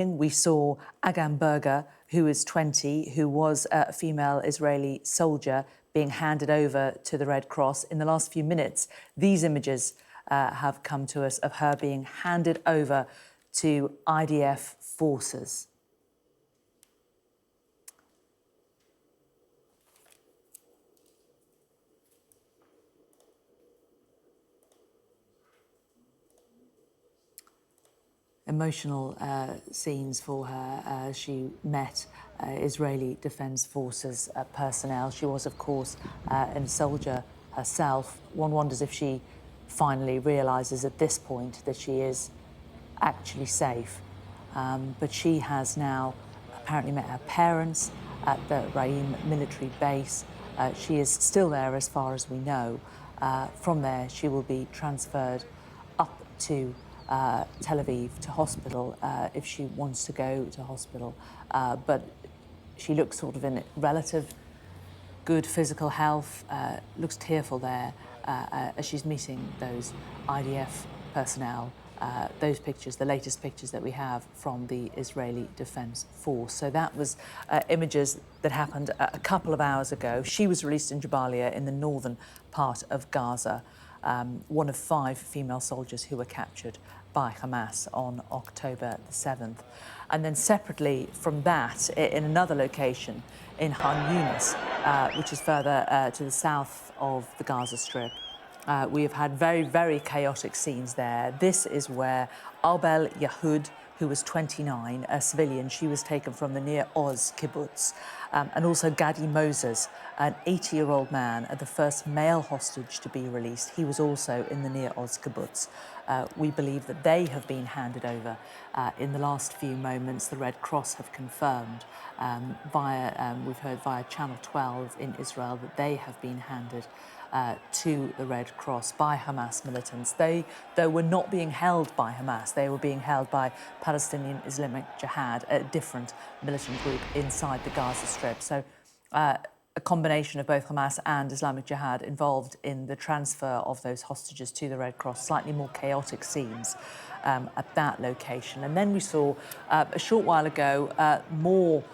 We saw Agam Berger, who is 20, who was a female Israeli soldier, being handed over to the Red Cross. In the last few minutes, these images have come to us of her being handed over to IDF forces. Emotional scenes for her. She met Israeli Defense Forces personnel. She was, of course, a soldier herself. One wonders if she finally realises at this point that she is actually safe. But she has now apparently met her parents at the Raim military base. She is still there as far as we know. From there, she will be transferred up to Tel Aviv to hospital if she wants to go to hospital. But she looks sort of in relative good physical health, looks tearful there as she's meeting those IDF personnel. Those pictures, the latest pictures that we have from the Israeli Defense Force. So that was images that happened a couple of hours ago. She was released in Jabalia in the northern part of Gaza, one of 5 female soldiers who were captured by Hamas on October the 7th. And then separately from that, in another location in Khan Yunis, which is further to the south of the Gaza Strip, we have had very, very chaotic scenes there. This is where Arbel Yehoud, who was 29, a civilian, she was taken from the Nir Oz kibbutz, and also Gadi Mozes, an 80-year-old man, the first male hostage to be released. He was also in the Nir Oz kibbutz. We believe that they have been handed over in the last few moments. The Red Cross have confirmed we've heard via Channel 12 in Israel that they have been handed to the Red Cross by Hamas militants. They, though, were not being held by Hamas. They were being held by Palestinian Islamic Jihad, a different militant group inside the Gaza Strip. So a combination of both Hamas and Islamic Jihad involved in the transfer of those hostages to the Red Cross. Slightly more chaotic scenes at that location. And then we saw a short while ago more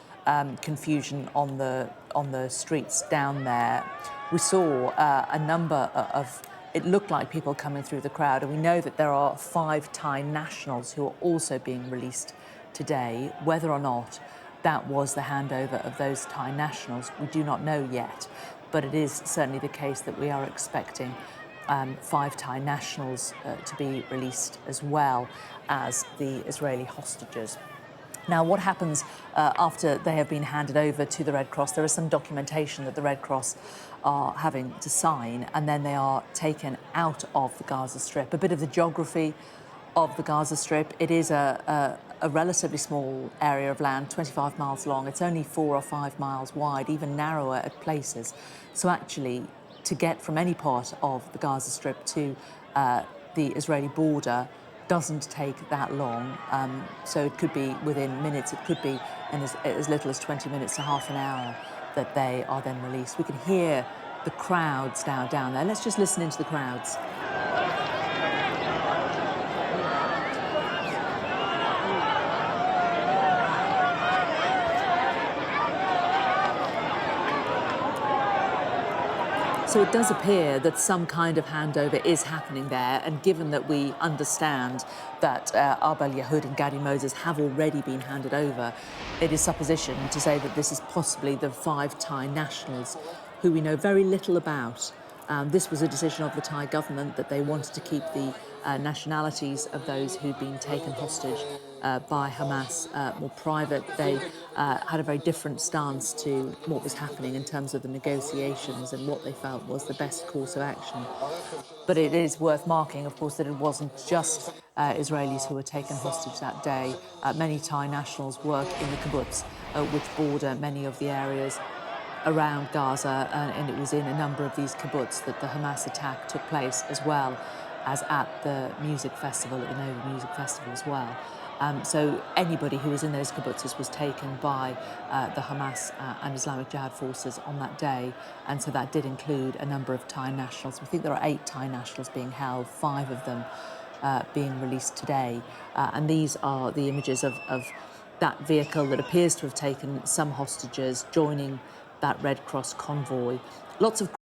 confusion on the streets down there. We saw a number of, it looked like people coming through the crowd, and we know that there are 5 Thai nationals who are also being released today. Whether or not that was the handover of those Thai nationals, we do not know yet, but it is certainly the case that we are expecting 5 Thai nationals to be released as well as the Israeli hostages. Now, what happens after they have been handed over to the Red Cross? There is some documentation that the Red Cross are having to sign, and then they are taken out of the Gaza Strip. A bit of the geography of the Gaza Strip. It is a relatively small area of land, 25 miles long. It's only 4 or 5 miles wide, even narrower at places. So actually, to get from any part of the Gaza Strip to the Israeli border doesn't take that long. So it could be within minutes, it could be in as little as 20 minutes to half an hour that they are then released. We can hear the crowds now down there. Let's just listen into the crowds. So it does appear that some kind of handover is happening there, and given that we understand that Arbel Yehoud and Gadi Mozes have already been handed over, it is supposition to say that this is possibly the 5 Thai nationals who we know very little about. This was a decision of the Thai government that they wanted to keep the nationalities of those who'd been taken hostage by Hamas more private. They had a very different stance to what was happening in terms of the negotiations and what they felt was the best course of action. But it is worth marking, of course, that it wasn't just Israelis who were taken hostage that day. Many Thai nationals work in the kibbutz, which border many of the areas around Gaza, and it was in a number of these kibbutz that the Hamas attack took place, as well as at the music festival, at the Nova Music Festival as well. So anybody who was in those kibbutzes was taken by the Hamas and Islamic Jihad forces on that day, and so that did include a number of Thai nationals. We think there are 8 Thai nationals being held, 5 of them being released today. And these are the images of that vehicle that appears to have taken some hostages joining that Red Cross convoy. Lots of